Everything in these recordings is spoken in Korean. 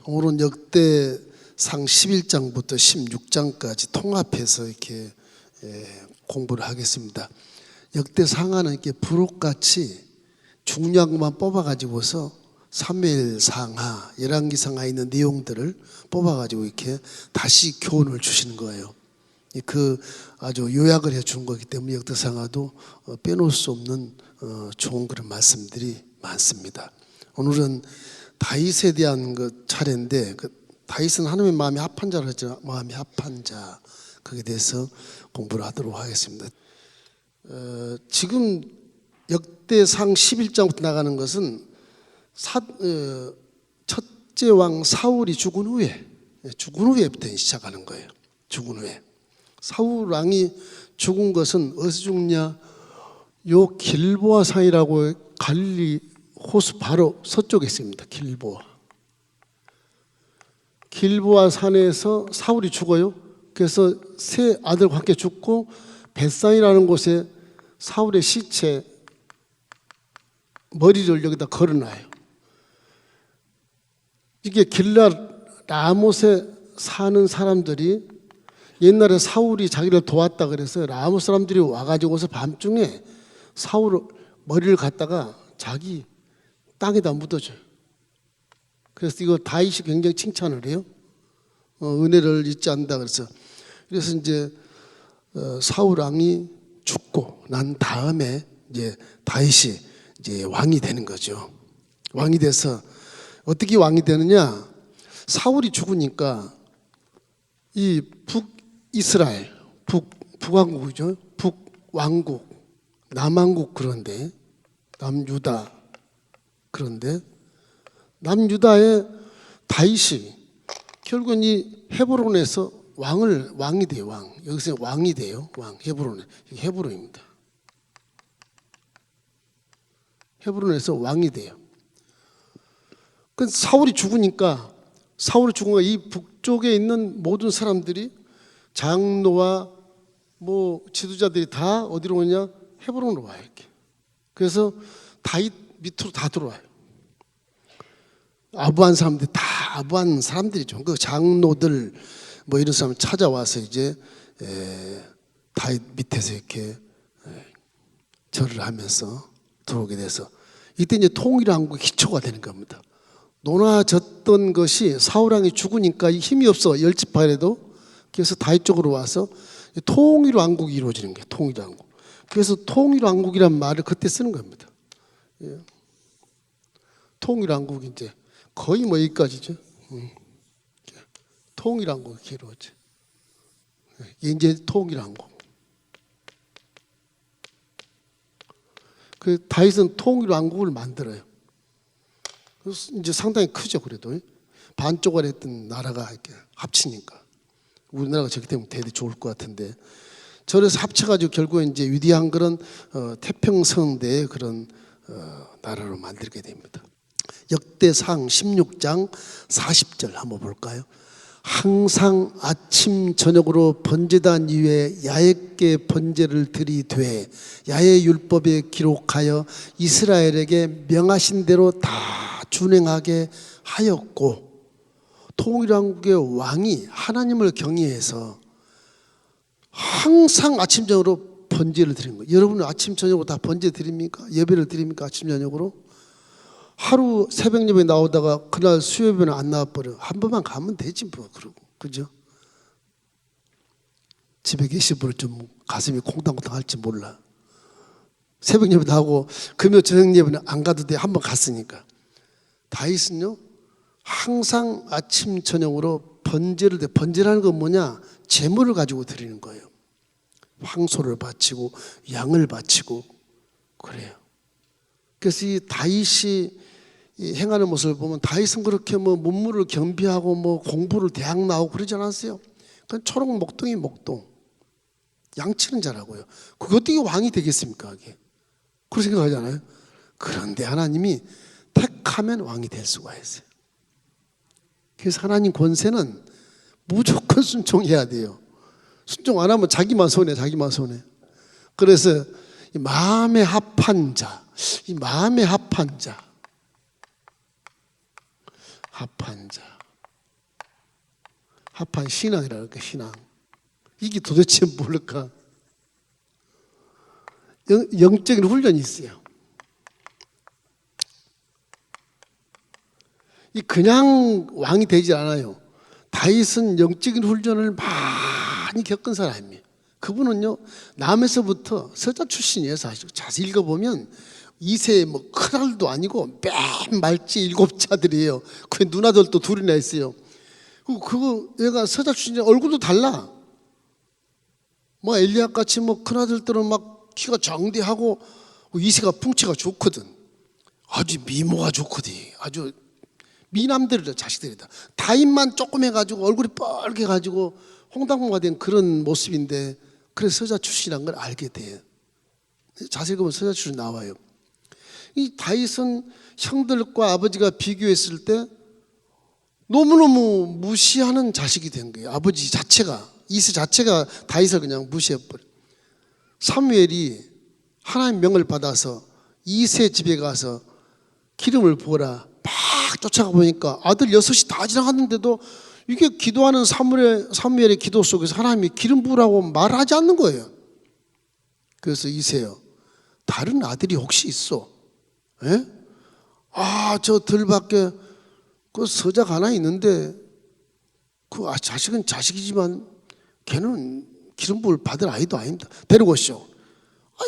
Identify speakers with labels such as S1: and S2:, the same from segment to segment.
S1: 오늘은 역대상 11장부터 16장까지 통합해서 이렇게 공부를 하겠습니다. 역대상하는 이렇게 부록같이 중요한 것만 뽑아가지고서 사무엘상하, 열왕기상하에 있는 내용들을 뽑아가지고 이렇게 다시 교훈을 주시는 거예요. 그 아주 요약을 해준 거기 때문에 역대상하도 빼놓을 수 없는 좋은 그런 말씀들이 많습니다. 오늘은 다윗에 대한 그 차례인데, 다윗은 하나님의 마음이 합한 자라 했죠. 마음이 합한 자, 거기에 대해서 공부를 하도록 하겠습니다. 지금 역대상 11장부터 나가는 것은 첫째 왕 사울이 죽은 후에부터 시작하는 거예요. 죽은 후에. 사울 왕이 죽은 것은 어디서 죽냐? 요 길보아 산이라고 갈릴리 호수 바로 서쪽에 있습니다. 길보아 산에서 사울이 죽어요. 그래서 세 아들과 함께 죽고 벳산이라는 곳에 사울의 시체 머리를 여기다 걸어놔요. 이게 길랏 라못에 사는 사람들이 옛날에 사울이 자기를 도왔다 그래서 라못 사람들이 와가지고서 밤중에 사울 머리를 갖다가 자기 땅에다 묻어줘요. 그래서 이거 다윗이 굉장히 칭찬을 해요. 은혜를 잊지 않는다 그래서 이제 사울 왕이 죽고 난 다음에 이제 다윗이 이제 왕이 되는 거죠. 왕이 돼서 어떻게 왕이 되느냐? 사울이 죽으니까 이 북이스라엘, 북왕국이죠. 북왕국, 남왕국 그런데 남유다 그런데 남유다의 다윗이 결국은 이 헤브론에서 왕이 돼요. 여기서 왕이 돼요. 헤브론에. 헤브론입니다. 헤브론에서 왕이 돼요. 그 사울이 죽으니까 이 북쪽에 있는 모든 사람들이 장로와 뭐 지도자들이 다 어디로 오냐? 헤브론으로 와요. 이렇게. 그래서 다윗 밑으로 다 들어와요. 아부한 사람들이죠. 그 장로들 뭐 이런 사람 찾아와서 이제 다윗 밑에서 이렇게 절을 하면서 들어오게 돼서 이때 이제 통일왕국의 기초가 되는 겁니다. 놓아졌던 것이 사울 왕이 죽으니까 힘이 없어 열집하래도 그래서 다윗 쪽으로 와서 통일왕국이 이루어지는 거예요. 통일왕국. 그래서 통일왕국이란 말을 그때 쓰는 겁니다. 통일왕국이 이제 거의 뭐 여기까지죠. 통일왕국이 이루어져. 이게 이제 통일왕국. 그 다윗은 통일왕국을 만들어요. 그래서 이제 상당히 크죠. 그래도 반쪽을 했던 나라가 이렇게 합치니까 우리나라가 저기 때문에 대대 좋을 것 같은데 저래서 합쳐가지고 결국에 이제 위대한 그런 태평성대의 그런 나라로 만들게 됩니다. 역대상 16장 40절 한번 볼까요? 항상 아침 저녁으로 번제단 위에 야훼께 번제를 드리되 야훼 율법에 기록하여 이스라엘에게 명하신 대로 다 준행하게 하였고, 통일왕국의 왕이 하나님을 경외해서 항상 아침 저녁으로 번제를 드리는 거예요. 여러분은 아침 저녁으로 다 번제 드립니까? 예배를 드립니까? 아침 저녁으로? 하루 새벽 예배 나오다가 그날 수요 예배는 안 나와버려. 한 번만 가면 되지 뭐. 그러고 그죠? 집에 계신 분은 좀 가슴이 콩당콩당 할지 몰라. 새벽 예배 나오고 금요 저녁 예배는 안 가도 돼. 한 번 갔으니까. 다윗은요 항상 아침 저녁으로 번제를 돼. 번제라는 건 뭐냐? 제물을 가지고 드리는 거예요. 황소를 바치고 양을 바치고 그래요. 그래서 이 다윗이 행하는 모습을 보면 다윗은 그렇게 뭐 문무를 겸비하고 뭐 공부를 대학 나오고 그러지 않았어요. 그냥 초록 목동이 목동. 양치는 잘하고요. 그게 어떻게 왕이 되겠습니까? 그게. 그런 생각하잖아요. 그런데 하나님이 택하면 왕이 될 수가 있어요. 그래서 하나님 권세는 무조건 순종해야 돼요. 순종 안 하면 자기만 손해. 그래서 이 마음에 합한 자. 합한 자. 합한 신앙이라고 할까, 신앙. 이게 도대체 뭘까? 영적인 훈련이 있어요. 이 그냥 왕이 되지 않아요. 다윗은 영적인 훈련을 많이 겪은 사람이에요. 그분은요, 남에서부터 서자 출신이에요. 사실 자세히 읽어보면 2세 뭐 큰아들도 아니고 맨 말찌 7자들이에요. 그 누나들도 둘이나 있어요. 그거 얘가 서자 출신이 얼굴도 달라. 뭐 엘리압 같이 뭐 큰아들들은 막 키가 장대하고 2세가 풍채가 좋거든. 아주 미모가 좋거든. 아주 미남들이다, 자식들이다. 다윗만 조금 해가지고 얼굴이 뻘개가지고 홍당무가 된 그런 모습인데, 그래서 서자 출신이란 걸 알게 돼요. 자세히 보면 서자 출신 나와요. 이 다윗은 형들과 아버지가 비교했을 때 너무너무 무시하는 자식이 된 거예요. 아버지 자체가, 이세 자체가 다윗을 그냥 무시해버려. 사무엘이 하나님 명을 받아서 이세 집에 가서 기름을 부어라 막 쫓아가 보니까 아들 6이 다 지나갔는데도 이게 기도하는 사무엘의 기도 속에서 하나님이 기름 부으라고 말하지 않는 거예요. 그래서 이세요, 다른 아들이 혹시 있어? 예? 저 들밖에 그 서자가 하나 있는데 그 자식은 자식이지만 걔는 기름 부을 받을 아이도 아닙니다. 데리고 오시오.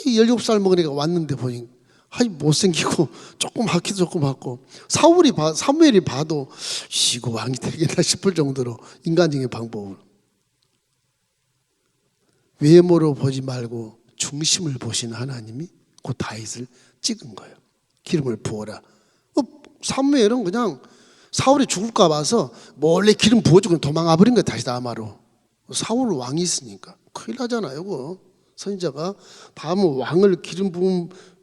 S1: 17살 먹으니까 왔는데 보니 못생기고 조그맣기도 조그맣고, 사무엘이 봐도 이거 왕이 되겠나 싶을 정도로 인간적인 방법으로. 외모로 보지 말고 중심을 보시는 하나님이 그 다윗을 찍은 거예요. 기름을 부어라. 사무엘은 그냥 사울이 죽을까 봐서 몰래 기름 부어주고 도망가 버린 거예요. 다시 라마로. 사울 왕이 있으니까 큰일 나잖아요. 그거 선지자가 다음은 왕을 기름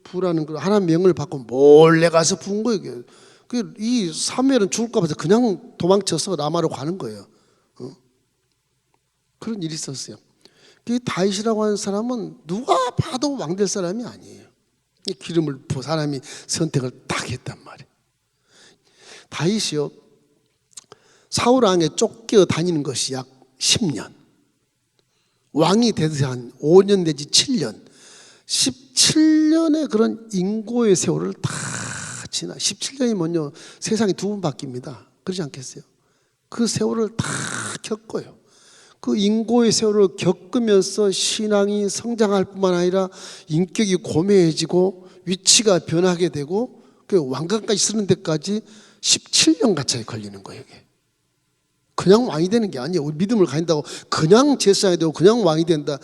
S1: 부으라는 걸 하나님 명을 받고 몰래 가서 부은 거예요. 이 사무엘은 죽을까 봐서 그냥 도망쳐서 라마로 가는 거예요. 그런 일이 있었어요. 다윗이라고 하는 사람은 누가 봐도 왕 될 사람이 아니에요. 기름을 부어 사람이 선택을 딱 했단 말이에요. 다윗이요, 사울 왕에 쫓겨 다니는 것이 약 10년, 왕이 되듯이 한 5년 내지 7년, 17년의 그런 인고의 세월을 다 지나. 17년이 뭐냐, 세상이 두 번 바뀝니다. 그러지 않겠어요? 그 세월을 다 겪어요. 그 인고의 세월을 겪으면서 신앙이 성장할 뿐만 아니라 인격이 고매해지고 위치가 변하게 되고 그 왕관까지 쓰는 데까지 17년 가까이 걸리는 거예요. 이게 그냥 왕이 되는 게 아니에요. 우리 믿음을 가진다고 그냥 제사해야 되고 그냥 왕이 된다,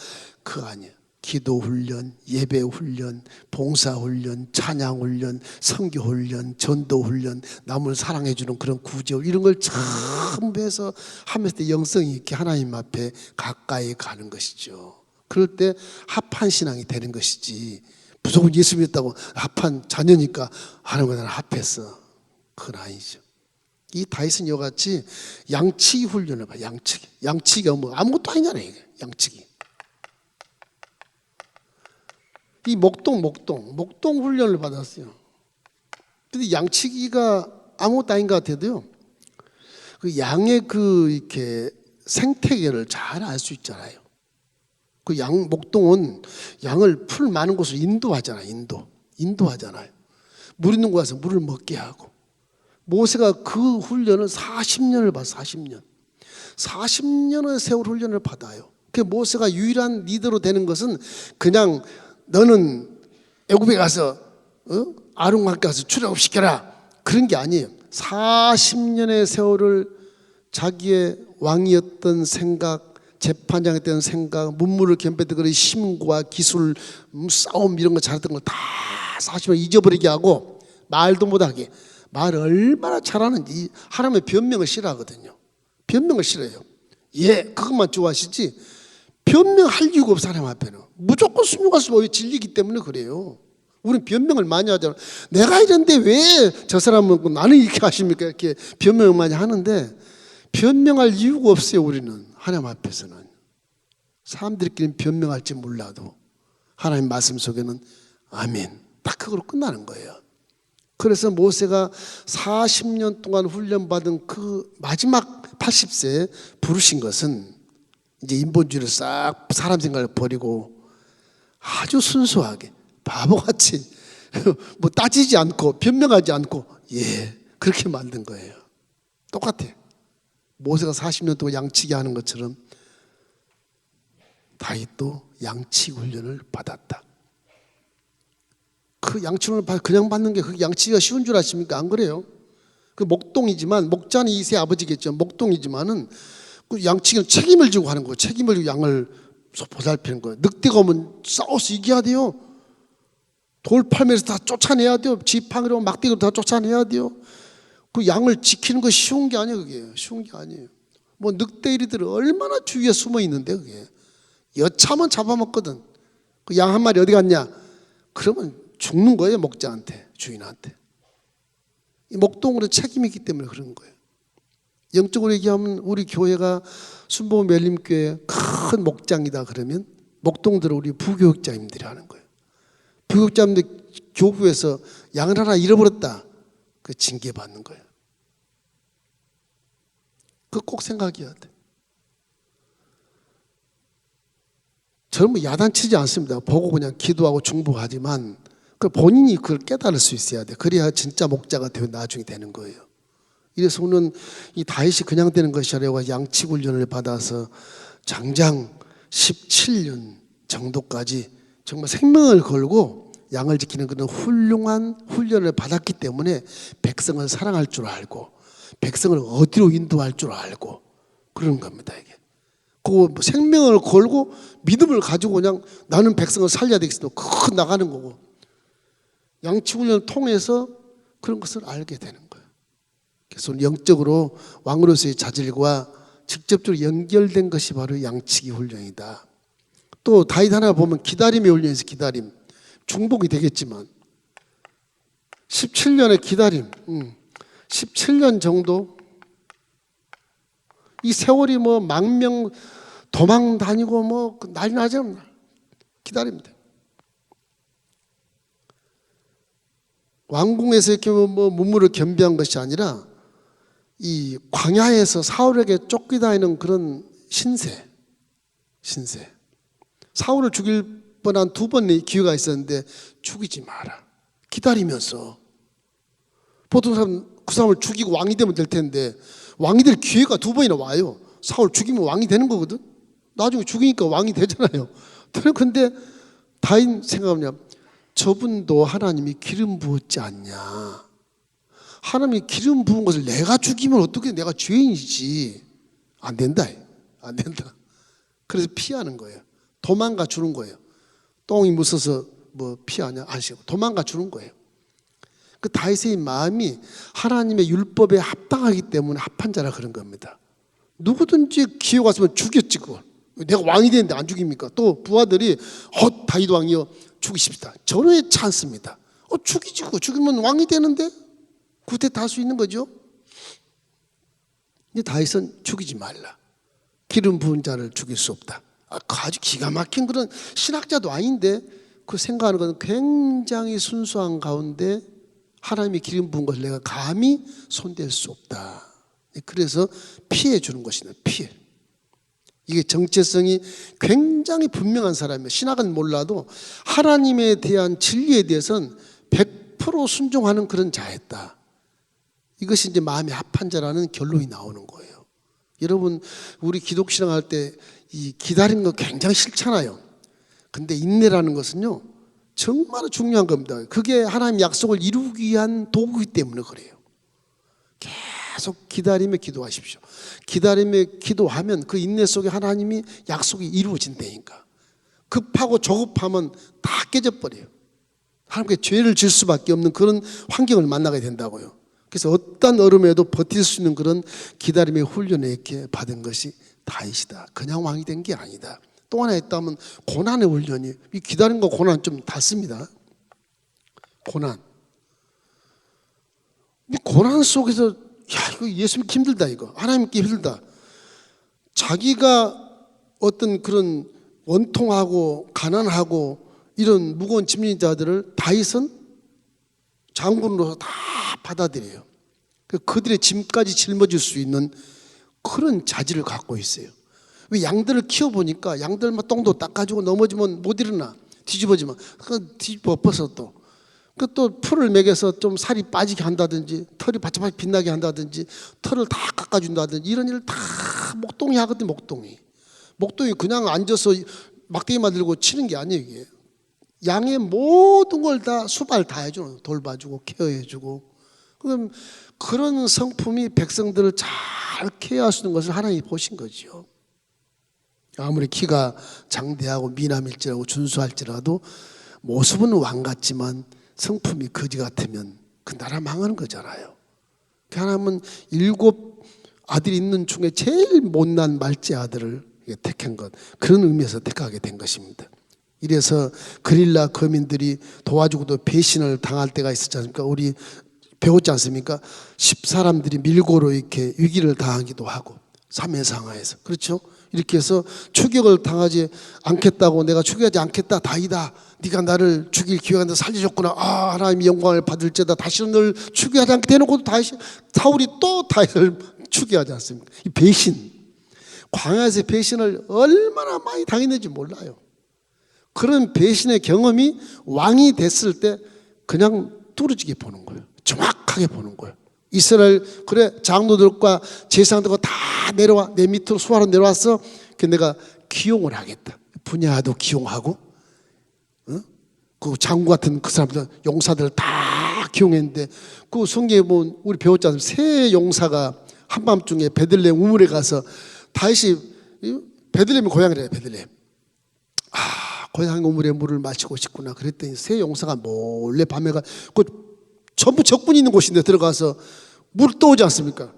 S1: 그거 아니에요. 기도 훈련, 예배 훈련, 봉사 훈련, 찬양 훈련, 선교 훈련, 전도 훈련, 남을 사랑해 주는 그런 구조, 이런 걸 전부 해서 하면서 영성이 있게 하나님 앞에 가까이 가는 것이죠. 그럴 때 합한 신앙이 되는 것이지, 무조건 예수 믿었다고 합한 자녀니까 하나님과 나는 합했어, 그건 아니죠. 이 다윗은 이와 같이 양치기 훈련을 봐요. 양치기가 뭐 아무것도 아니잖아요. 이게 양치기. 이 목동 훈련을 받았어요. 근데 양치기가 아무것도 아닌 것 같아도요, 그 양의 이렇게 생태계를 잘 알 수 있잖아요. 그 목동은 양을 풀 많은 곳으로 인도하잖아요. 인도하잖아요. 물 있는 곳에서 물을 먹게 하고. 모세가 그 훈련을 40년을 받아. 40년의 세월 훈련을 받아요. 그 모세가 유일한 리더로 되는 것은 그냥 너는 애굽에 가서 아론과 함께 가서 출애굽시켜라, 그런 게 아니에요. 40년의 세월을 자기의 왕이었던 생각, 재판장이었던 생각, 문무를 겸비했던 그런 힘과 기술, 싸움 이런 거 잘했던 걸 다 40년 잊어버리게 하고, 말도 못하게, 말을 얼마나 잘하는지. 하나님의 변명을 싫어하거든요. 변명을 싫어해요. 그것만 좋아하시지 변명할 이유가 없어. 하나님 앞에는 무조건 순종할 수 없어요. 진리이기 때문에 그래요. 우리는 변명을 많이 하잖아요. 내가 이런데 왜 저 사람은 나는 이렇게 하십니까? 이렇게 변명을 많이 하는데 변명할 이유가 없어요. 우리는 하나님 앞에서는. 사람들끼리는 변명할지 몰라도 하나님 말씀 속에는 아멘, 딱 그걸로 끝나는 거예요. 그래서 모세가 40년 동안 훈련받은 그 마지막 80세에 부르신 것은 이제 인본주의를 싹 사람 생각을 버리고 아주 순수하게 바보같이 뭐 따지지 않고 변명하지 않고 그렇게 만든 거예요. 똑같아. 모세가 40년 동안 양치기 하는 것처럼 다윗도 양치기 훈련을 받았다. 그 양치기 훈련을 그냥 받는 게 그 양치기가 쉬운 줄 아십니까? 안 그래요. 그 목동이지만 목자는 이세 아버지겠죠. 목동이지만은 그 양치기는 책임을 지고 하는 거예요. 책임을 지고 양을 보살피는 거예요. 늑대가 오면 싸워서 이겨야 돼요. 돌팔매에서 다 쫓아내야 돼요. 지팡이로 막대기로 다 쫓아내야 돼요. 그 양을 지키는 거 쉬운 게 아니에요. 그게 쉬운 게 아니에요. 뭐 늑대이리들 얼마나 주위에 숨어 있는데 그게 여차하면 잡아먹거든. 그 양 한 마리 어디 갔냐? 그러면 죽는 거예요. 목자한테, 주인한테. 이 목동으로 책임이 있기 때문에 그런 거예요. 영적으로 얘기하면 우리 교회가 순복음 멜림교회 큰 목장이다 그러면 목동들은 우리 부교육자님들이 하는 거예요. 부교육자님들 교구에서 양을 하나 잃어버렸다. 그 징계받는 거예요. 그거 꼭 생각해야 돼. 저는 뭐 야단치지 않습니다. 보고 그냥 기도하고 중보하지만 그 본인이 그걸 깨달을 수 있어야 돼. 그래야 진짜 목자가 되어 나중에 되는 거예요. 이래서 오늘 이 다윗이 그냥 되는 것이 아니라 양치기 훈련을 받아서 장장 17년 정도까지 정말 생명을 걸고 양을 지키는 그런 훌륭한 훈련을 받았기 때문에 백성을 사랑할 줄 알고 백성을 어디로 인도할 줄 알고 그러는 겁니다. 이게 그 생명을 걸고 믿음을 가지고 그냥 나는 백성을 살려야 되겠어. 큰 나가는 거고 양치기 훈련을 통해서 그런 것을 알게 되는 거예요. 그래서 영적으로 왕으로서의 자질과 직접적으로 연결된 것이 바로 양치기 훈련이다. 또 다윗 하나 보면 기다림의 훈련에서 기다림. 중복이 되겠지만 17년의 기다림, 17년 정도 이 세월이 뭐 망명 도망 다니고 뭐 난리 나죠. 기다립니다. 왕궁에서 이렇게 뭐 문무를 겸비한 것이 아니라 이 광야에서 사울에게 쫓기다니는 그런 신세. 사울을 죽일 뻔한 두 번의 기회가 있었는데 죽이지 마라. 기다리면서 보통 사람 그 사람을 죽이고 왕이 되면 될 텐데 왕이 될 기회가 두 번이나 와요. 사울 죽이면 왕이 되는 거거든. 나중에 죽이니까 왕이 되잖아요. 그런데 다윗 생각하냐? 저분도 하나님이 기름 부었지 않냐? 하나님이 기름 부은 것을 내가 죽이면 어떻게 내가 죄인이지? 안 된다. 안 된다. 그래서 피하는 거예요. 도망가 주는 거예요. 똥이 묻어서 뭐 피하냐? 아시고 도망가 주는 거예요. 그 다윗의 마음이 하나님의 율법에 합당하기 때문에 합한 자라 그런 겁니다. 누구든지 기회가 왔으면 죽였지 그걸. 내가 왕이 되는데 안 죽입니까? 또 부하들이 다윗 왕이여 죽이십시다. 전혀 찬스입니다. 죽이지 그거. 죽이면 왕이 되는데 구태 달 수 있는 거죠. 근데 다윗은 죽이지 말라. 기름 부은 자를 죽일 수 없다. 아주 기가 막힌 그런 신학자도 아닌데 그 생각하는 것은 굉장히 순수한 가운데 하나님이 기름 부은 것을 내가 감히 손댈 수 없다. 그래서 피해 주는 것이네. 피해. 이게 정체성이 굉장히 분명한 사람이에요. 신학은 몰라도 하나님에 대한 진리에 대해서는 100% 순종하는 그런 자였다. 이것이 이제 마음이 합한 자라는 결론이 나오는 거예요. 여러분 우리 기독신앙 할 때 이 기다리는 거 굉장히 싫잖아요. 근데 인내라는 것은요 정말 중요한 겁니다. 그게 하나님 약속을 이루기 위한 도구이기 때문에 그래요. 계속 기다리며 기도하십시오. 기다리며 기도하면 그 인내 속에 하나님이 약속이 이루어진다니까. 급하고 조급하면 다 깨져버려요. 하나님께 죄를 질 수밖에 없는 그런 환경을 만나게 된다고요. 그래서 어떤 얼음에도 버틸 수 있는 그런 기다림의 훈련을 이렇게 받은 것이 다윗이다. 그냥 왕이 된 게 아니다. 또 하나 있다면 고난의 훈련이, 이 기다림과 고난 좀 닿습니다. 고난. 이 고난 속에서 이거 예수 믿기 힘들다 이거. 하나님 믿기 힘들다. 자기가 어떤 그런 원통하고 가난하고 이런 무거운 짐진 자들을 다윗은 장군으로서 다 받아들여요. 그들의 짐까지 짊어질 수 있는 그런 자질을 갖고 있어요. 왜 양들을 키워보니까 양들만 똥도 닦아주고 넘어지면 못 일어나. 뒤집어지면 뒤집어 엎어서 또 풀을 먹여서 좀 살이 빠지게 한다든지 털이 바짝바짝 빛나게 한다든지 털을 다 깎아준다든지 이런 일을 다 목동이 하거든. 목동이 그냥 앉아서 막대기만 들고 치는 게 아니에요. 이게 양의 모든 걸 다 수발 다 해주는, 돌봐주고 케어해주고. 그럼 그런 성품이 백성들을 잘 케어할 수 있는 것을 하나님이 보신 거죠. 아무리 키가 장대하고 미남일지라도 준수할지라도 모습은 왕 같지만 성품이 거지 같으면 그 나라 망하는 거잖아요. 하나님은 7 아들이 있는 중에 제일 못난 말째 아들을 택한 것, 그런 의미에서 택하게 된 것입니다. 이래서 그릴라 거민들이 도와주고도 배신을 당할 때가 있었지 않습니까? 우리 배웠지 않습니까? 10사람들이 밀고로 이렇게 위기를 당하기도 하고 삼해상하에서, 그렇죠? 이렇게 해서 추격을 당하지 않겠다고, 내가 추격하지 않겠다, 다이다, 네가 나를 죽일 기회가 나 살려줬구나, 아 하나님이 영광을 받을지어다, 다시는 널 추격하지 않게 대놓고 다시 사울이 또 다윗을 추격하지 않습니까? 이 배신, 광야에서 배신을 얼마나 많이 당했는지 몰라요. 그런 배신의 경험이 왕이 됐을 때 그냥 뚫어지게 보는 거예요. 정확하게 보는 거예요. 이스라엘, 그래 장로들과 제사장들과 다 내려와, 내 밑으로 수하러 내려와서 내가 기용을 하겠다. 분야도 기용하고, 그 장구 같은 그 사람들, 용사들 다 기용했는데, 그 성경에 보면 우리 배웠지 않습니까? 세 용사가 한밤중에 베들레헴 우물에 가서 다윗이, 베들레헴이 고향이래요. 베들레헴. 고향 우물에 물을 마시고 싶구나. 그랬더니 세 용사가 몰래 밤에 그 전부 적군이 있는 곳인데 들어가서 물 떠오지 않습니까?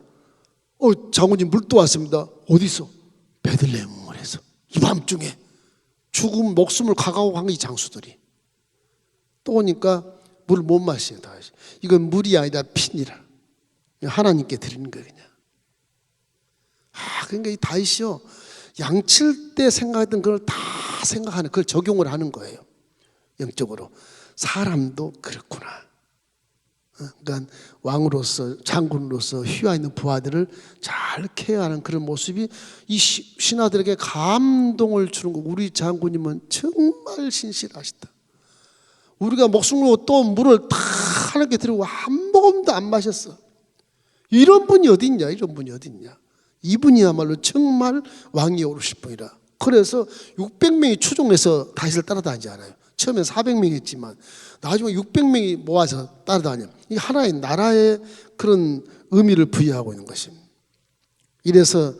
S1: 장군님 물 떠왔습니다. 어디서? 베들레헴 우물에서. 이 밤중에 죽음 목숨을 각오하고 한 이 장수들이 또 오니까 물을 못 마시네. 다시 이건 물이 아니다 피니라. 하나님께 드리는 거예요. 그냥. 그러니까 이 다윗이요, 양칠 때 생각했던 걸 다 생각하는, 그걸 적용을 하는 거예요. 영적으로 사람도 그렇구나. 그러니까 왕으로서, 장군으로서 휘하 있는 부하들을 잘 케어하는 그런 모습이 이 신하들에게 감동을 주는 거. 우리 장군님은 정말 신실하시다. 우리가 목숨을 걸고 또 물을 다 하나님께 드리고 한 모금도 안 마셨어. 이런 분이 어디 있냐? 이런 분이 어디 있냐? 이분이야말로 정말 왕이 오르실 분이라. 그래서 600명이 추종해서 다윗을 따라다니지 않아요. 처음엔 400명이 했지만 나중에 600명이 모아서 따라다녀. 이 하나의 나라의 그런 의미를 부여하고 있는 것입니다. 이래서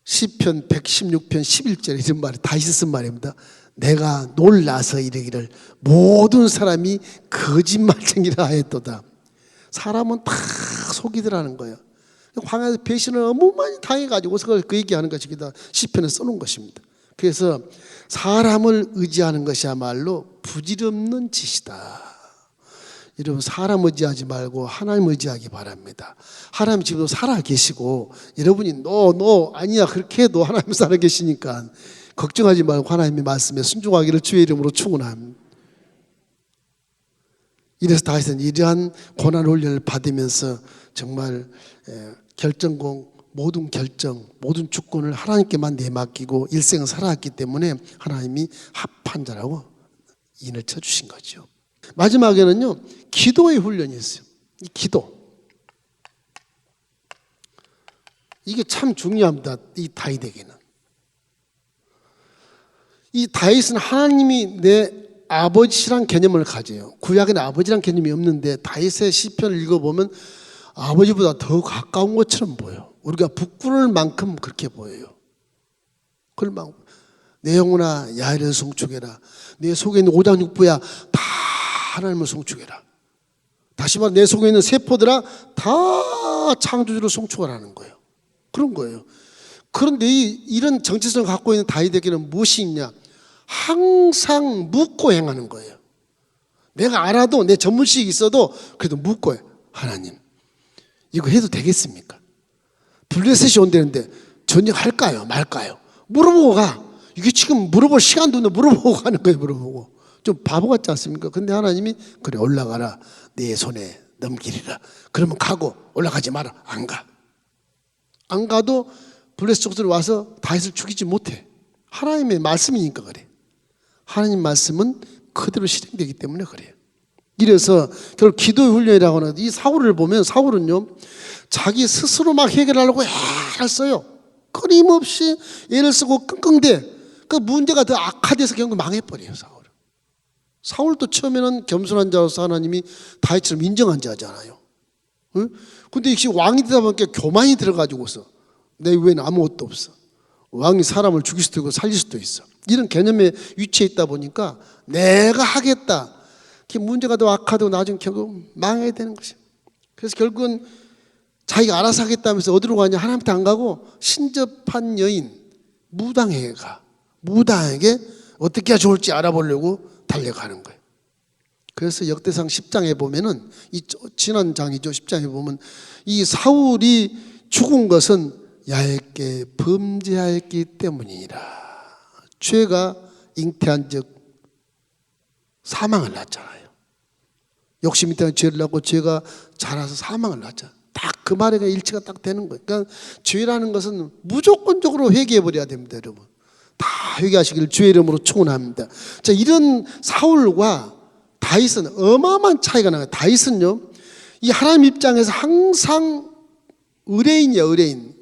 S1: 시편 116편 11절에 이런 말이 다윗이 쓴 말입니다. 내가 놀라서 이르기를 모든 사람이 거짓말쟁이라 하였도다. 사람은 다 속이더라는 거예요. 광야에서 배신을 너무 많이 당해가지고 그 얘기하는 것이 시편에 써놓은 것입니다. 그래서 사람을 의지하는 것이야말로 부질없는 짓이다. 여러분, 사람 의지하지 말고 하나님 의지하기 바랍니다. 하나님 지금 살아 계시고 여러분이 너 아니야 그렇게 해도 하나님 살아 계시니까 걱정하지 말고 하나님의 말씀에 순종하기를 주의 이름으로 축원합니다. 이래서 다윗은 이러한 고난 훈련을 받으면서 정말 결정공, 모든 결정, 모든 주권을 하나님께만 내맡기고 일생을 살아왔기 때문에 하나님이 합한 자라고 인을 쳐주신 거죠. 마지막에는요, 기도의 훈련이 있어요. 이 기도, 이게 참 중요합니다. 이 다윗에게는. 이 다윗은 하나님이 내 아버지란 개념을 가져요. 구약에는 아버지란 개념이 없는데 다윗의 시편을 읽어보면 아버지보다 더 가까운 것처럼 보여요. 우리가 부끄러울 만큼 그렇게 보여요. 내 영혼아 야훼를 송축해라. 내 속에 있는 오장육부야 다 하나님을 송축해라. 다시 말해 내 속에 있는 세포들아 다 창조주를 송축하라는 거예요. 그런 거예요. 그런데 이런 정체성을 갖고 있는 다윗에게는 무엇이 있냐? 항상 묻고 행하는 거예요. 내가 알아도 내 전문식이 있어도 그래도 묻고 해. 하나님 이거 해도 되겠습니까? 블레셋이 온다는데 전역할까요? 말까요? 물어보고 가. 이게 지금 물어볼 시간도 없는데 물어보고 가는 거예요. 물어보고. 좀 바보 같지 않습니까? 근데 하나님이 그래 올라가라. 내 손에 넘기리라. 그러면 가고 올라가지 마라. 안 가. 안 가도 블레셋 족속이 와서 다윗을 죽이지 못해. 하나님의 말씀이니까 그래. 하나님 말씀은 그대로 실행되기 때문에 그래요. 이래서 결국 기도의 훈련이라고 하는 이 사울을 보면 사울은요 자기 스스로 막 해결하려고 애를 써요. 끊임없이 애를 쓰고 끙끙대. 그 문제가 더 악화돼서 결국 망해버려요. 사울도 처음에는 겸손한 자로서 하나님이 다윗처럼 인정한 자잖아요. 응? 근데 역시 왕이 되다 보니까 교만이 들어가지고서 내 위에는 아무것도 없어. 왕이 사람을 죽일 수도 있고 살릴 수도 있어. 이런 개념에 위치해 있다 보니까 내가 하겠다. 그 문제가 더 악화되고 나중에 결국 망해야 되는 것이에요. 그래서 결국은 자기가 알아서 하겠다면서 어디로 가냐? 하나님한테 안 가고 신접한 여인 무당에게 가. 무당에게 어떻게 해야 좋을지 알아보려고 달려가는 거예요. 그래서 역대상 10장에 보면은 이 지난 장이죠. 10장에 보면 이 사울이 죽은 것은 야훼께 범죄하였기 때문이니라. 죄가 잉태한 즉 사망을 낳잖아요. 욕심이 때문에 죄를 낳고 죄가 자라서 사망을 낳잖아요. 딱 그 말에 일치가 딱 되는 거예요. 그러니까 죄라는 것은 무조건적으로 회개해 버려야 됩니다, 여러분. 다 회개하시기를 주의 이름으로 축원합니다. 자, 이런 사울과 다윗은 어마어마한 차이가 나요. 다윗은요, 이 하나님 입장에서 항상 의뢰인이야, 의뢰인.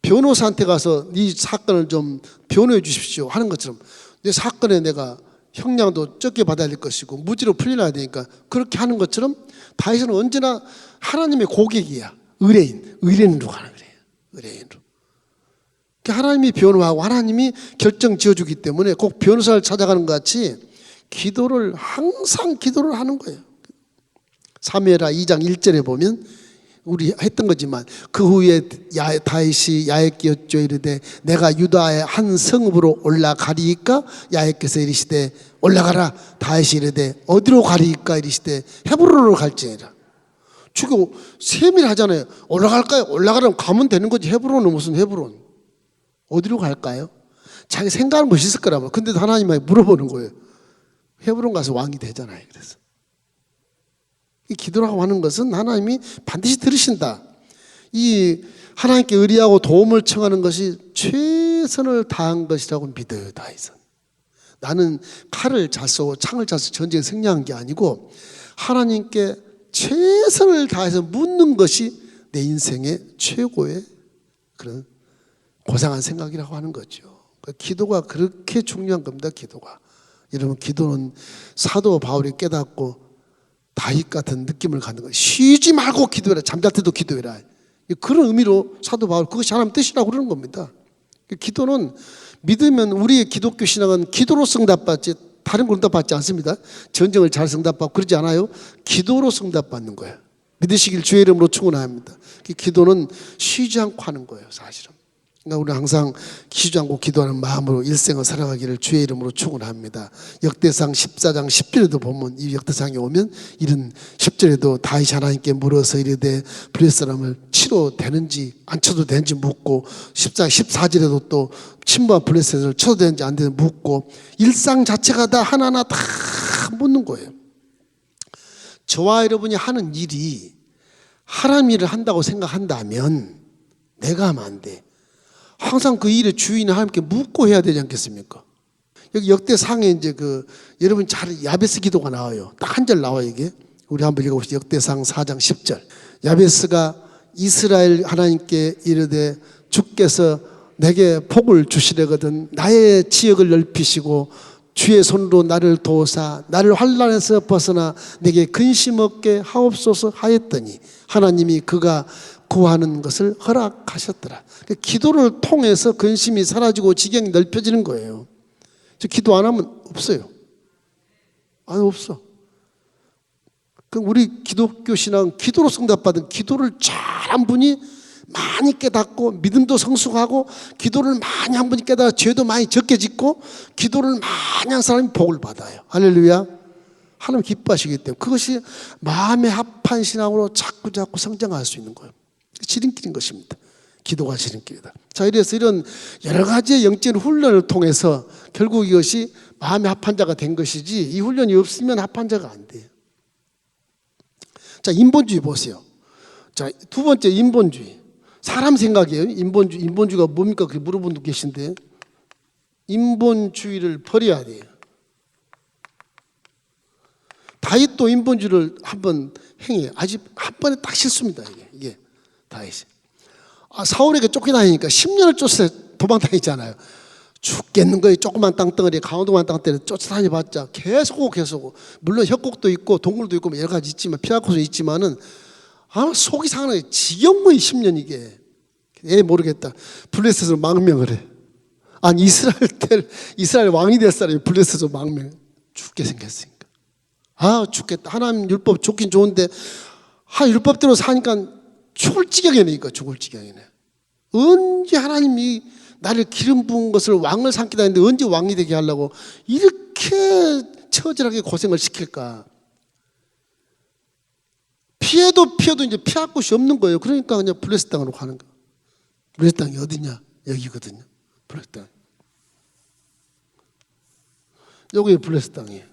S1: 변호사한테 가서 네 사건을 좀 변호해 주십시오 하는 것처럼 내 사건에 내가 형량도 적게 받아야 될 것이고 무죄로 풀려나야 되니까 그렇게 하는 것처럼 다윗은 언제나 하나님의 고객이야. 의뢰인으로 가는 거예요. 의뢰인으로. 하나님이 변호하고 하나님이 결정 지어주기 때문에 꼭 변호사를 찾아가는 것 같이 기도를 항상 기도를 하는 거예요. 사무엘하 2장 1절에 보면 우리 했던 거지만 그 후에 다윗이 야훼께 여쭈어 이르되 내가 유다의 한 성읍으로 올라가리이까 야훼께서 이르시되 올라가라. 다윗이 이르되 어디로 가리이까 이르시되 헤브론으로 갈지니라. 주고 세밀하잖아요. 올라갈까요? 올라가려면 가면 되는 거지. 헤브론은 무슨 헤브론? 어디로 갈까요? 자기 생각하는 것이 있을 거라고. 근데 하나님한테 물어보는 거예요. 헤브론 가서 왕이 되잖아요. 그래서 이 기도라고 하는 것은 하나님이 반드시 들으신다. 이 하나님께 의뢰하고 도움을 청하는 것이 최선을 다한 것이라고 믿어요. 다윗은. 나는 칼을 잘 쏘고 창을 잘 쏘고 전쟁에 승리한 게 아니고 하나님께 최선을 다해서 묻는 것이 내 인생의 최고의 그런 고상한 생각이라고 하는 거죠. 기도가 그렇게 중요한 겁니다. 기도가. 여러분, 기도는 사도 바울이 깨닫고 다윗 같은 느낌을 갖는 거예요. 쉬지 말고 기도해라. 잠잘 때도 기도해라. 그런 의미로 사도 바울 그것이 하나님 뜻이라고 그러는 겁니다. 기도는 믿으면 우리의 기독교 신앙은 기도로 응답받지 다른 걸 응답받지 않습니다. 전쟁을 잘 응답받고 그러지 않아요. 기도로 응답받는 거예요. 믿으시길 주의 이름으로 축원합니다. 기도는 쉬지 않고 하는 거예요. 사실은. 그러니까 우리는 항상 쉬지 않고 기도하는 마음으로 일생을 살아가기를 주의 이름으로 축원합니다. 역대상 14장 10절에도 보면 이 역대상에 오면 이런 10절에도 다윗이 하나님께 물어서 이르되 블레셋 사람을 치러 되는지 안 쳐도 되는지 묻고 14절에도 또 침부한 블레셋을 쳐도 되는지 안 되는지 묻고 일상 자체가 다 하나하나 다 묻는 거예요. 저와 여러분이 하는 일이 하나님 일을 한다고 생각한다면 내가 하면 안 돼. 항상 그 일의 주인은 하나님께 묻고 해야 되지 않겠습니까? 여기 역대상에 이제 여러분 잘 야베스 기도가 나와요. 딱 한 절 나와요, 이게. 우리 한번 읽어봅시다. 역대상 4장 10절. 야베스가 이스라엘 하나님께 이르되 주께서 내게 복을 주시려거든 나의 지역을 넓히시고 주의 손으로 나를 도우사 나를 환난에서 벗어나 내게 근심 없게 하옵소서 하였더니 하나님이 그가 구하는 것을 허락하셨더라. 기도를 통해서 근심이 사라지고 지경이 넓혀지는 거예요. 기도 안 하면 없어요. 없어. 우리 기독교 신앙은 기도로 응답받은 기도를 잘한 분이 많이 깨닫고 믿음도 성숙하고 기도를 많이 한 분이 깨달아 죄도 많이 적게 짓고 기도를 많이 한 사람이 복을 받아요. 할렐루야. 하나님 기뻐하시기 때문에 그것이 마음에 합한 신앙으로 자꾸 성장할 수 있는 거예요. 지름길인 것입니다. 기도가 지름길이다. 자, 이래서 이런 여러 가지의 영적인 훈련을 통해서 결국 이것이 마음에 합한 자가 된 것이지 이 훈련이 없으면 합한 자가 안 돼요. 자, 인본주의 보세요. 자, 두 번째 인본주의. 사람 생각이에요. 인본주의가 뭡니까? 그렇게 물어본 분 계신데, 인본주의를 버려야 돼요. 다윗도 인본주의를 한번 행해요. 아직 한 번에 딱 실수입니다. 이게 다윗이. 사울에게 쫓겨다니니까 10년을 쫓아 도망다니잖아요. 죽겠는 거예요. 조그만 땅덩어리, 강호동만 땅덩어리 쫓아다녀봤자 계속 물론 협곡도 있고 동굴도 있고 여러 가지 있지만 피라코도 있지만은 속이 상하는 거예요. 지경무의 10년 이게. 모르겠다. 블레셋으로 망명을 해. 아니 이스라엘 왕이 될 사람이 블레셋으로 망명. 죽게 생겼으니까. 죽겠다. 하나님 율법 좋긴 좋은데 율법대로 사니까 죽을 지경이네. 이거 죽을 지경이네. 언제 하나님이 나를 기름 부은 것을 왕을 삼기다 했는데 언제 왕이 되게 하려고 이렇게 처절하게 고생을 시킬까. 피해도 이제 피할 곳이 없는 거예요. 그러니까 그냥 블레셋 땅으로 가는 거예요. 블레셋 땅이 어디냐? 여기거든요. 블레셋 땅. 여기 블레셋 땅이에요.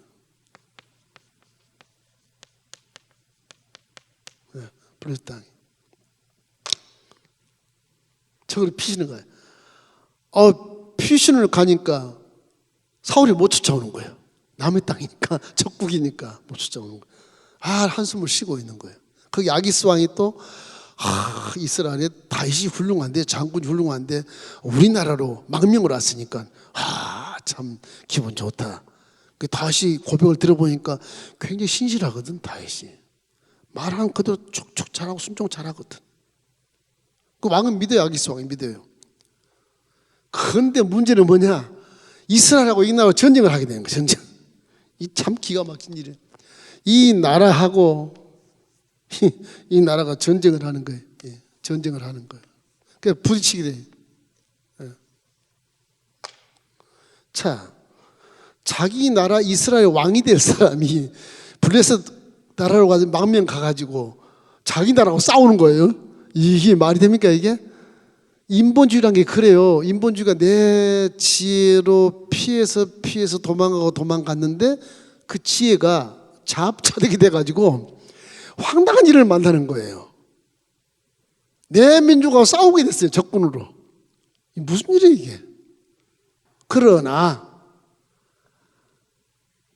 S1: 블레셋 땅이. 저걸 피시는 거예요. 피신을 가니까 사울이 못 쫓아오는 거예요. 남의 땅이니까, 적국이니까 못 쫓아오는 거예요. 한숨을 쉬고 있는 거예요. 거기 아기스 왕이 또 이스라엘에 다윗이 훌륭한데, 장군이 훌륭한데 우리나라로 망명을 왔으니까 참 기분 좋다. 다윗이 고백을 들어보니까 굉장히 신실하거든. 다윗이 말하는 그대로 촉촉 잘하고 순종 잘하거든. 그 왕은 믿어요. 아기스 왕이 믿어요. 그런데 문제는 뭐냐? 이스라엘하고 이 나라하고 전쟁을 하게 되는 거예요. 전쟁. 이 참 기가 막힌 일이에요. 이 나라하고 이 나라가 전쟁을 하는 거예요. 전쟁을 하는 거예요. 그래서 부딪히게 돼요. 자, 자기 나라 이스라엘 왕이 될 사람이 블레셋 나라로 가서 망명 가가지고 자기 나라하고 싸우는 거예요. 이게 말이 됩니까 이게? 인본주의란 게 그래요. 인본주의가 내 지혜로 피해서 도망갔는데 그 지혜가 자업자득이 돼가지고 황당한 일을 만나는 거예요. 내 민족하고 싸우게 됐어요. 적군으로. 무슨 일이에요 이게? 그러나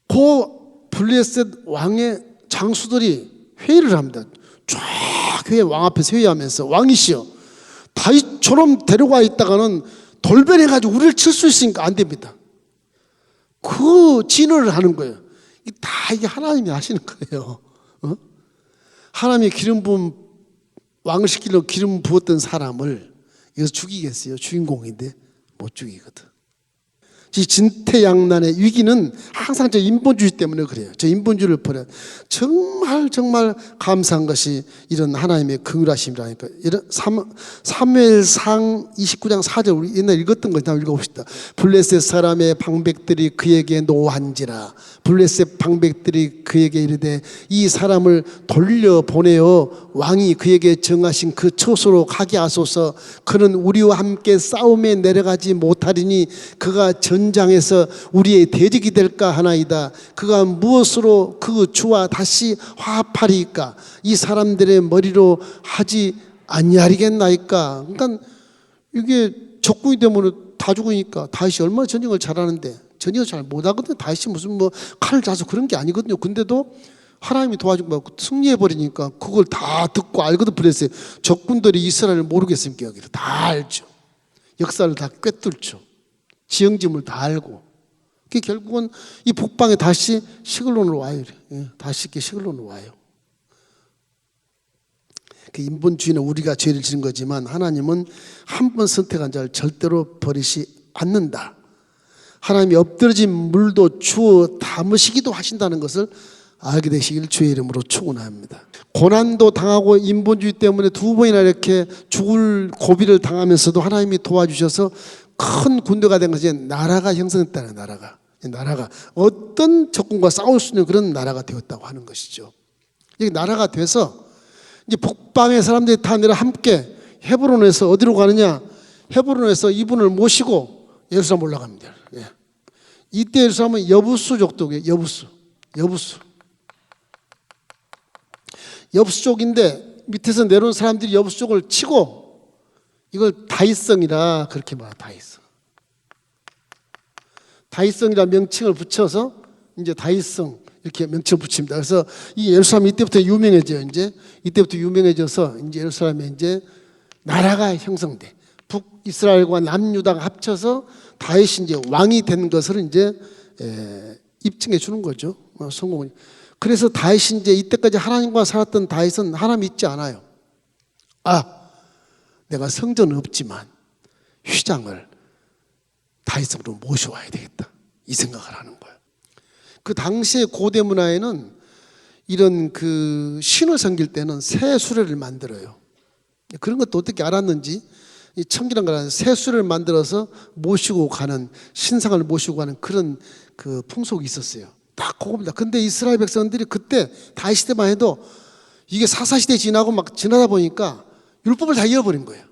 S1: 그 블레셋 왕의 장수들이 회의를 합니다. 쫙 왕 앞에서 회의하면서 왕이시여, 다윗처럼 데려가 있다가는 돌변해가지고 우리를 칠 수 있으니까 안 됩니다. 그 진언을 하는 거예요. 이게 하나님이 하시는 거예요. 하나님이 기름 부은 왕을 시키려고 기름 부었던 사람을 여기서 죽이겠어요? 주인공인데 못 죽이거든. 이 진퇴양난의 위기는 항상 저 인본주의 때문에 그래요. 저 인본주의를 버려. 정말 감사한 것이 이런 하나님의 긍휼하심이라니까. 이런 사무엘상 29장 4절 우리 옛날에 읽었던 거 한번 읽어봅시다. 블레셋 사람의 방백들이 그에게 노한지라. 블레셋 방백들이 그에게 이르되 이 사람을 돌려보내어 왕이 그에게 정하신 그 처소로 가게 하소서. 그는 우리와 함께 싸움에 내려가지 못하리니 그가 전장에서 우리의 대적이 될까 하나이다. 그가 무엇으로 그 주와 다시 화합하리까? 이 사람들의 머리로 하지 아니하리겠나이까? 그러니까 이게 적군이 되면 다 죽으니까 다윗이 얼마나 전쟁을 잘하는데 전쟁을 잘 못하거든요. 다윗이 무슨 칼을 자서 그런 게 아니거든요. 근데도 하나님이 도와주고 승리해버리니까 그걸 다 듣고 알거든. 그랬어요. 적군들이 이스라엘을 모르겠습니까? 여기를 다 알죠. 역사를 다 꿰뚫죠. 지형짐을 다 알고. 그게 결국은 이 북방에 다시 시글론으로 와요. 다시 이렇게 시글론으로 와요. 그 인본주의는 우리가 죄를 지은 거지만 하나님은 한 번 선택한 자를 절대로 버리지 않는다. 하나님이 엎드러진 물도 주워 담으시기도 하신다는 것을 알게 되시길 주의 이름으로 축원합니다. 고난도 당하고 인본주의 때문에 두 번이나 이렇게 죽을 고비를 당하면서도 하나님이 도와주셔서 큰 군대가 된 것이 나라가 형성됐다는 나라가 어떤 적군과 싸울 수 있는 그런 나라가 되었다고 하는 것이죠. 이게 나라가 돼서 이제 북방의 사람들이 다 내려 함께 헤브론에서 어디로 가느냐? 헤브론에서 이분을 모시고 예루살렘 올라갑니다. 이때 예루살렘은 여부수 족속이에요. 여부수. 엽수족인데 밑에서 내려온 사람들이 엽수족을 치고 이걸 다윗성이라 그렇게 말해요. 다윗성. 다윗성이라는 명칭을 붙여서 이제 다윗성 이렇게 명칭을 붙입니다. 그래서 이 예루살렘 이때부터 유명해져요. 이때부터 유명해져서 이제 예루살렘에 이제 나라가 형성돼. 북이스라엘과 남유다가 합쳐서 다윗이 이제 왕이 된 것을 이제 입증해 주는 거죠. 성공은. 그래서 다윗이 이제 이때까지 하나님과 살았던 다윗은 하나님 믿지 않아요. 내가 성전은 없지만 휘장을 다윗성으로 모셔와야 되겠다. 이 생각을 하는 거예요. 그 당시의 고대 문화에는 이런 그 신을 섬길 때는 새 수레를 만들어요. 그런 것도 어떻게 알았는지 이 청기란 거는 새 수레를 만들어서 모시고 가는 신상을 모시고 가는 그런 그 풍속이 있었어요. 딱 그겁니다. 근데 이스라엘 백성들이 그때 다윗 시대만 해도 이게 사사시대 지나고 막 지나다 보니까 율법을 다 잃어버린 거예요.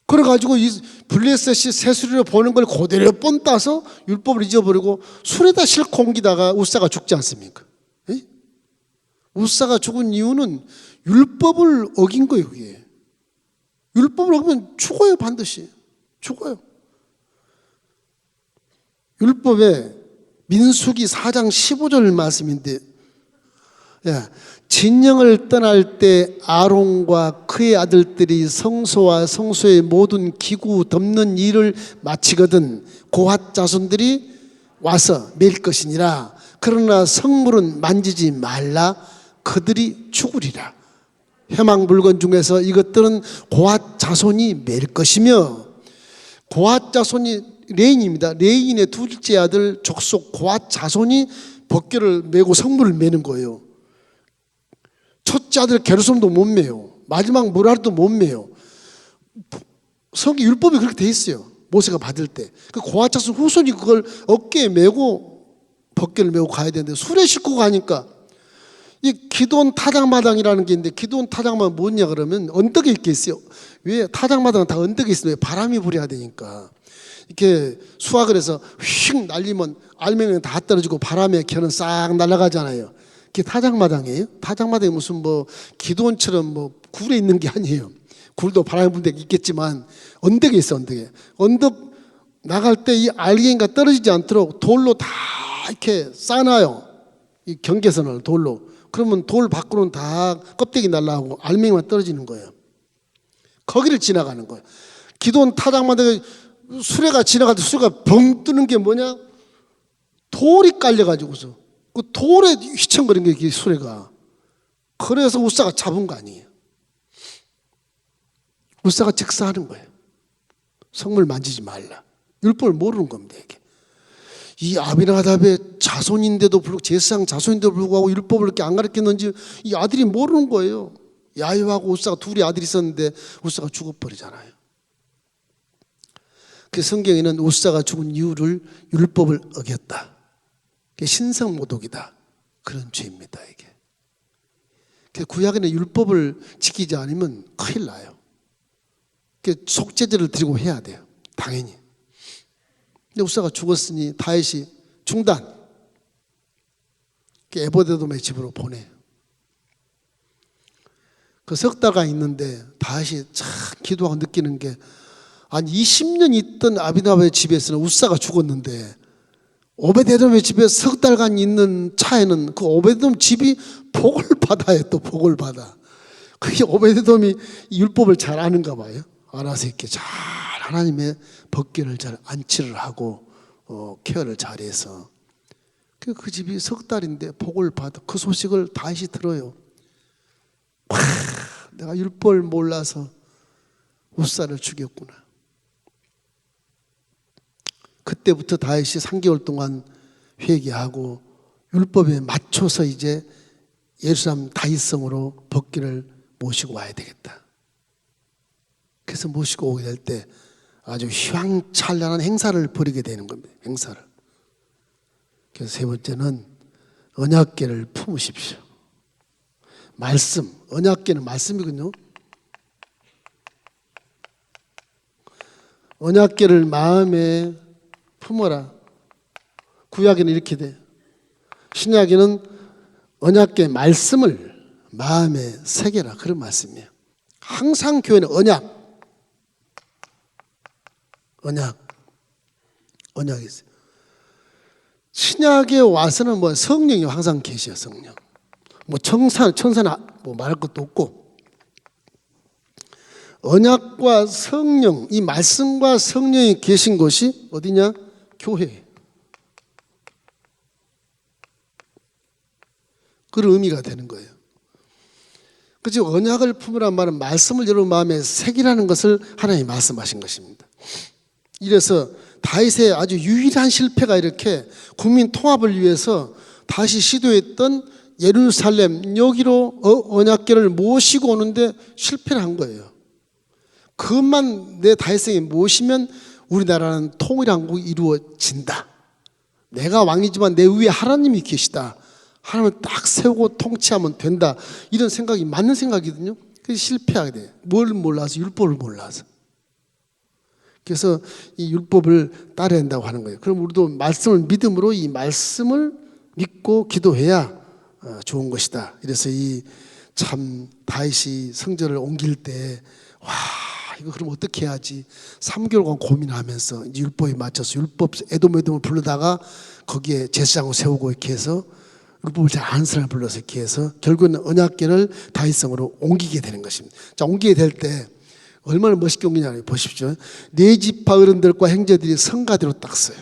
S1: 그래가지고 이 블레셋이 새 수레를 보는 걸 그대로 뻔 따서 율법을 잊어버리고 술에다 싣고 옮기다가 우사가 죽지 않습니까? 에? 우사가 죽은 이유는 율법을 어긴 거예요. 그게. 율법을 어기면 죽어요. 반드시 죽어요. 율법에 민수기 4장 15절 말씀인데 진영을 떠날 때 아론과 그의 아들들이 성소와 성소의 모든 기구 덮는 일을 마치거든 고핫 자손들이 와서 맬 것이니라. 그러나 성물은 만지지 말라. 그들이 죽으리라. 회막 물건 중에서 이것들은 고핫 자손이 맬 것이며, 고핫 자손이 레인입니다. 레인의 둘째 아들 족속 고핫 자손이 법궤를 메고 성물을 메는 거예요. 첫째 아들 게르솜도 못 메요. 마지막 무라리도 못 메요. 성경 율법이 그렇게 돼 있어요. 모세가 받을 때. 그 고핫 자손 후손이 그걸 어깨에 메고 법궤를 메고 가야 되는데 수레 싣고 가니까 이 기도원 타작마당이라는 게 있는데 기도원 타작마당 뭐냐 그러면 언덕에 이렇게 있어요. 왜 타작마당은 다 언덕에 있어요. 바람이 불어야 되니까. 이렇게 수확을 해서 휙 날리면 알맹이는 다 떨어지고 바람에 겨는 싹 날아가잖아요. 그게 타작마당이에요. 타작마당이 무슨 뭐 기도원처럼 뭐 굴에 있는 게 아니에요. 굴도 바람이 부는 데 있겠지만 언덕에 있어. 언덕 나갈 때 이 알갱이가 떨어지지 않도록 돌로 다 이렇게 쌓아놔요. 이 경계선을 돌로. 그러면 돌 밖으로는 다 껍데기 날라가고 알맹이만 떨어지는 거예요. 거기를 지나가는 거예요. 기도원 타작마당에 수레가 지나갈 때 수레가 벙 뜨는 게 뭐냐? 돌이 깔려가지고서 그 돌에 휘청거리는 게 수레가. 그래서 우사가 잡은 거 아니에요. 우사가 즉사하는 거예요. 성물 만지지 말라. 율법을 모르는 겁니다. 이게. 이 아비나답의 자손인데도 불구하고 제사장 자손인데도 불구하고 율법을 이렇게 안 가르쳤는지 이 아들이 모르는 거예요. 야요하고 우사가 둘이 아들이 있었는데 우사가 죽어버리잖아요. 그 성경에는 우사가 죽은 이유를 율법을 어겼다. 신성모독이다. 그런 죄입니다. 이게. 구약에는 율법을 지키지 않으면 큰일 나요. 속죄제를 드리고 해야 돼요. 당연히. 근데 우사가 죽었으니 다윗이 중단. 에보데돔의 집으로 보내. 그 석 달간 있는데 다윗이 참 기도하고 느끼는 게 한 20년 있던 아비나답의 집에서는 우사가 죽었는데 오베데돔의 집에 석 달간 있는 차에는 그 오베데돔 집이 복을 받아요. 또 복을 받아. 그게 오베데돔이 율법을 잘 아는가 봐요. 알아서 이렇게 잘 하나님의 법궤를 잘 안치를 하고 케어를 잘해서 그 집이 석 달인데 복을 받아. 그 소식을 다윗이 들어요. 내가 율법을 몰라서 우사를 죽였구나. 그때부터 다윗이 3개월 동안 회개하고 율법에 맞춰서 이제 예루살렘 다윗성으로 법궤를 모시고 와야 되겠다. 그래서 모시고 오게 될 때 아주 휘황찬란한 행사를 벌이게 되는 겁니다. 행사를. 그래서 세 번째는 언약궤를 품으십시오. 말씀, 언약궤는 말씀이거든요. 언약궤를 마음에 품어라. 구약에는 이렇게 돼. 신약에는 언약궤 말씀을 마음에 새겨라, 그런 말씀이에요. 항상 교회는 언약이 있어요. 신약에 와서는 뭐 성령이 항상 계셔요. 성령. 뭐 천사는 뭐 말할 것도 없고, 언약과 성령, 이 말씀과 성령이 계신 곳이 어디냐? 교회. 그런 의미가 되는 거예요. 그죠? 언약을 품으란 말은 말씀을 여러분 마음에 새기라는 것을 하나님이 말씀하신 것입니다. 이래서 다윗의 아주 유일한 실패가 이렇게 국민 통합을 위해서 다시 시도했던 예루살렘 여기로 언약궤를 모시고 오는데 실패를 한 거예요. 그것만 내 다윗성에 모시면 우리나라는 통일한국이 이루어진다. 내가 왕이지만 내 위에 하나님이 계시다. 하나님을 딱 세우고 통치하면 된다. 이런 생각이 맞는 생각이거든요. 그래서 실패하게 돼요. 뭘 몰라서? 율법을 몰라서. 그래서 이 율법을 따라야 한다고 하는 거예요. 그럼 우리도 말씀을 믿음으로 이 말씀을 믿고 기도해야 좋은 것이다. 이래서 이 참 다윗이 성전을 옮길 때 와, 이거 그럼 어떻게 해야지? 3개월간 고민하면서 이제 율법에 맞춰서 율법 에돔을 불러다가 거기에 제사장을 세우고 이렇게 해서 율법을 잘 아는 사람을 불러서 이렇게 해서 결국은 언약궤를 다윗성으로 옮기게 되는 것입니다. 자, 옮기게 될 때 얼마나 멋있게 옮기냐 보십시오. 네 지파 어른들과 형제들이 성가대로 딱 서요.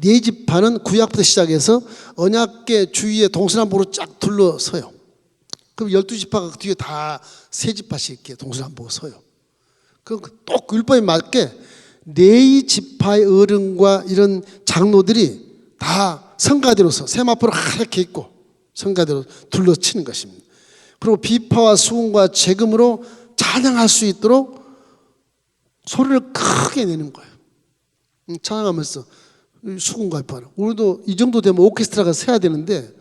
S1: 네 지파는 구약부터 시작해서 언약궤 주위에 동서남북으로 쫙 둘러서요. 그럼 12지파가 뒤에 다 세 지파씩 이렇게 동서남북으로 서요. 그럼 또 율법에 맞게 네 지파의 어른과 이런 장로들이 다 성가대로서 세마포를 하얗게 입고 성가대로 둘러치는 것입니다. 그리고 비파와 수금과 재금으로 찬양할 수 있도록 소리를 크게 내는 거예요. 찬양하면서 수금과 비파는. 우리도 이 정도 되면 오케스트라가 서야 되는데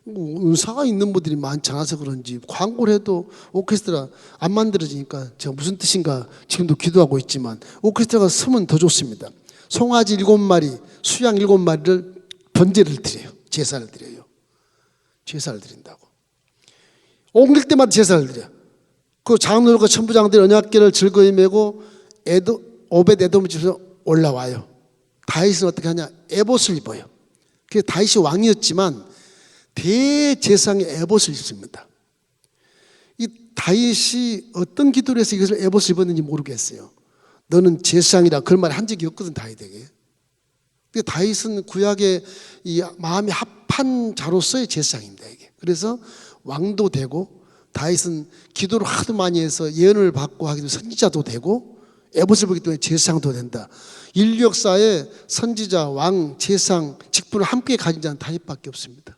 S1: 은사가 있는 분들이 많지 않아서 그런지 광고를 해도 오케스트라 안 만들어지니까 제가 무슨 뜻인가 지금도 기도하고 있지만 오케스트라가 서면 더 좋습니다. 송아지 7마리, 수양 7마리를 번제를 드려요. 제사를 드려요. 제사를 드린다고. 옮길 때마다 제사를 드려요. 그 장로들과 천부장들이 언약궤를 즐거이 메고 오벳 에돔의 집에서 올라와요. 다윗은 어떻게 하냐? 에봇을 입어요. 그래서 다윗이 왕이었지만 대제사장의 에봇을 입습니다. 이 다윗이 어떤 기도를 해서 이것을 에봇을 입었는지 모르겠어요. 너는 제사장이라 그런 말 한 적이 없거든 다윗에게. 다윗은 구약의 이 마음이 합한 자로서의 제사장입니다. 이게. 그래서 왕도 되고 다윗은 기도를 하도 많이 해서 예언을 받고 하기도 선지자도 되고 에봇을 보기 때문에 제사장도 된다. 인류 역사에 선지자, 왕, 제사장 직분을 함께 가진 자는 다윗밖에 없습니다.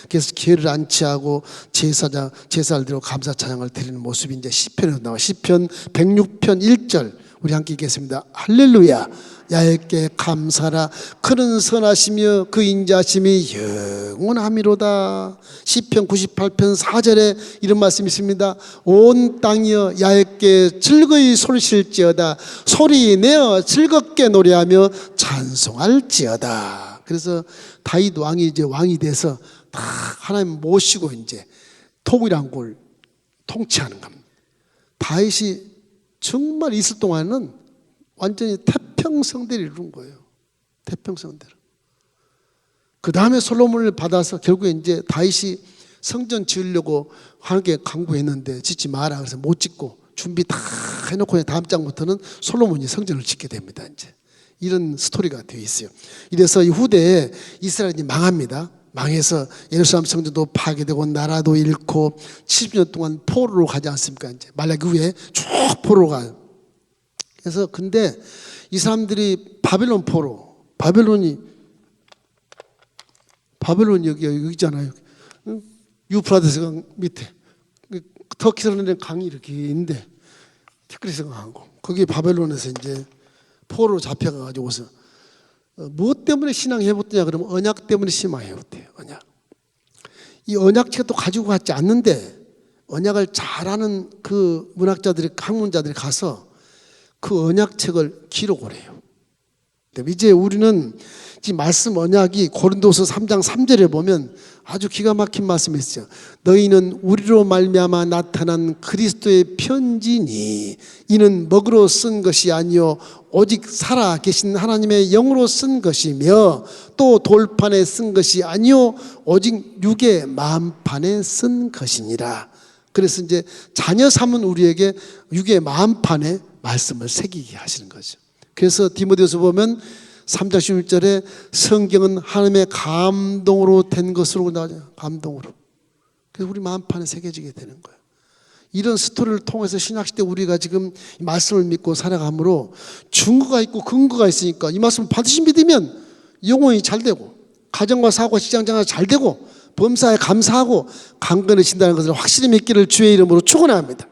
S1: 그래서 기회를 안치하고 제사를 드리고 감사 찬양을 드리는 모습이 이제 시편에서 나와. 시편 106편 1절 우리 함께 읽겠습니다. 할렐루야. 야훼께 감사라. 그는 선하시며 그 인자심이 영원함이로다. 시편 98편 4절에 이런 말씀이 있습니다. 온 땅이여 야훼께 즐거이 소리실지어다. 소리내어 즐겁게 노래하며 찬송할지어다. 그래서 다윗 왕이 이제 왕이 돼서 다 하나님 모시고 이제 통일한국을 통치하는 겁니다. 다윗이 정말 있을 동안은 완전히 태평성대를 이룬 거예요. 태평성대를. 그 다음에 솔로몬을 받아서 결국에 이제 다윗이 성전 지으려고 하나님께 간구했는데 짓지 마라 그래서 못 짓고 준비 다 해놓고 다음 장부터는 솔로몬이 성전을 짓게 됩니다. 이제 이런 스토리가 되어 있어요. 이래서 이 후대에 이스라엘이 망합니다. 망해서 예루살렘 성전도 파괴되고 나라도 잃고 70년 동안 포로로 가지 않습니까? 이제 말라기 후에 쭉 포로로 가요. 그래서 근데 이 사람들이 바벨론 포로, 바벨론이 여기 있잖아요. 유프라데스 강 밑에 터키에서 흐르는 강이 이렇게 있는데 티그리스 강하고 거기 바벨론에서 이제 포로로 잡혀가지고서 무엇 때문에 신앙해봤더냐 그러면 언약 때문에 신앙해봤대요. 언약. 이 언약책도 가지고 갔지 않는데 언약을 잘하는 그 문학자들이 학문자들이 가서 그 언약책을 기록을 해요. 이제 우리는 이 말씀 언약이 고린도서 3장 3절에 보면 아주 기가 막힌 말씀이 있어요. 너희는 우리로 말미암아 나타난 그리스도의 편지니 이는 먹으로 쓴 것이 아니요 오직 살아 계신 하나님의 영으로 쓴 것이며 또 돌판에 쓴 것이 아니요 오직 육의 마음판에 쓴 것이니라. 그래서 이제 자녀 삼은 우리에게 육의 마음판에 말씀을 새기게 하시는 거죠. 그래서 디모데후서 보면 3장 16절에 성경은 하나님의 감동으로 된 것으로 나와요. 감동으로. 그래서 우리 마음판에 새겨지게 되는 거예요. 이런 스토리를 통해서 신약시대 우리가 지금 이 말씀을 믿고 살아가므로 증거가 있고 근거가 있으니까 이 말씀을 반드시 믿으면 영혼이 잘 되고 가정과 사고가 직장생활 잘 되고 범사에 감사하고 강건해진다는 것을 확실히 믿기를 주의 이름으로 축원합니다.